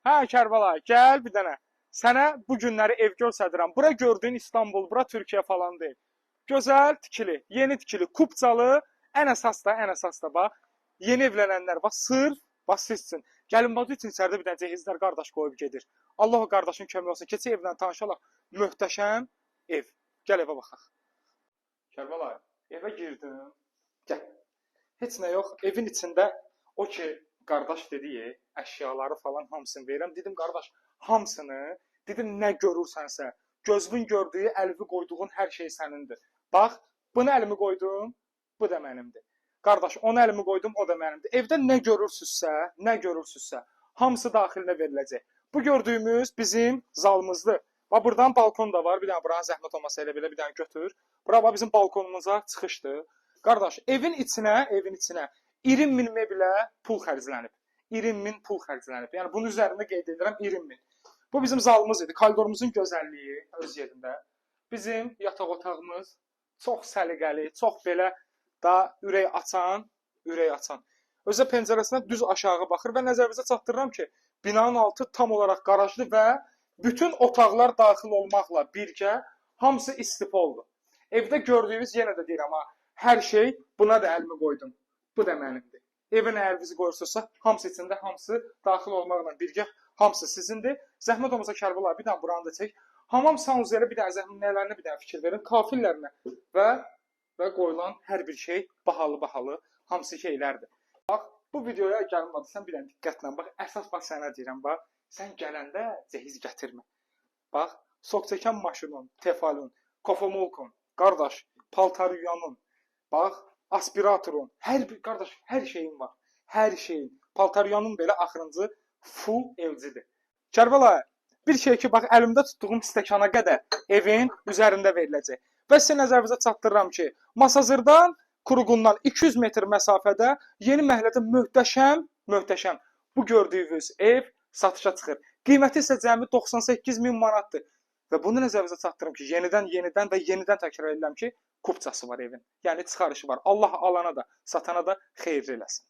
Hə Kərbəlayı, gəl bir dənə. Sənə bu günləri ev göstərirəm. Bura gördüyün İstanbul, bura Türkiyə falan deyil. Gözəl tikili, yeni tikili, kupcalı, ən əsas da bax. Yeni evlənənlər bax, sırf bax siz üçün. Gəlin bax üçün içəridə bir dənə cehizlər qardaş qoyub gedir. Allah o qardaşın köməyi olsun. Keçək evlə tanışalım. Möhtəşəm ev. Gəl evə baxaq. Kərbəlayı, evə girdim. Gəl. Heç nə yox. Evin içində o ki qardaş dedi, əşyaları falan hamısını verirəm. Dedim qardaş, hamısını, dedim nə görürsənsə, gözünün gördüyü, əlvi qoyduğun hər şey sənindir. Bax, bunu əlimi qoydum, bu da mənimdir. Qardaş, onu əlimi qoydum, o da mənimdir. Evdə nə görürsünüzsə, hamısı daxilinə veriləcək. Bu gördüyümüz bizim zalımızdır. Bax, buradan balkon da var. Bir dənə buranın zəhmət olmasa elə belə bir dənə götür. Bura bax, bizim balkonumuza çıxışdır. Qardaş, evin içinə 20 min mebilə pul xərclənib. 20 min pul xərclənib. Yəni, bunun üzərində qeyd edirəm 20 min. Bu bizim zalımız idi. Koridorumuzun gözəlliyi öz yerində. Bizim yataq otağımız çox səliqəli, çox belə da ürək açan. Özə pəncərəsinə düz aşağı baxır və nəzərinizə çatdırıram ki, binanın altı tam olaraq qarajlı və bütün otaqlar daxil olmaqla birgə hamısı istifoldur. Evdə gördüyünüz, yenə də deyirəm ha, hər şey, buna da əlimi qoydum. Bu da mənimdir. Evin əlinizi qoyursunuzsa, hamısı içində, hamısı daxil olmaqla birgə, hamısı sizindir. Zəhmət olmasa Kərbəlayı, bir dənə buranı da çək. Hamam sanuzələ bir dənə zəhmətlərinə bir dənə fikir verin, kafillərinə və qoyulan hər bir şey bahalı, hamısı şeylərdir. Bax, bu videoya gəlmədisən, bir dənə diqqətlə bax, əsas bax sənə deyirəm, bax, sən gələndə cehiz gətirmə. Bax, sok çəkən maşının, tefalın, kofomolkun, qardaş, paltaryuyanın, bax, aspiratorun, hər şeyin var. Hər şeyin. Paltaryanın belə axırıncı full evcidir. Kərbəlayı, bir şey ki, bax, əlimdə tutduğum stəkana qədər evin üzərində veriləcək. Və sizə nəzərinizə çatdırıram ki, Masazırdan, Kuruqundan 200 metr məsafədə yeni məhəllədə möhtəşəm bu gördüyünüz ev satışa çıxır. Qiyməti isə cəmi 98 min manatdır. Və bunu nəzərinizə çatdırıram ki, yenidən təkrar edirəm ki, kupçası var evin. Yəni çıxarışı var. Allah alana da, satana da xeyirli eləsin.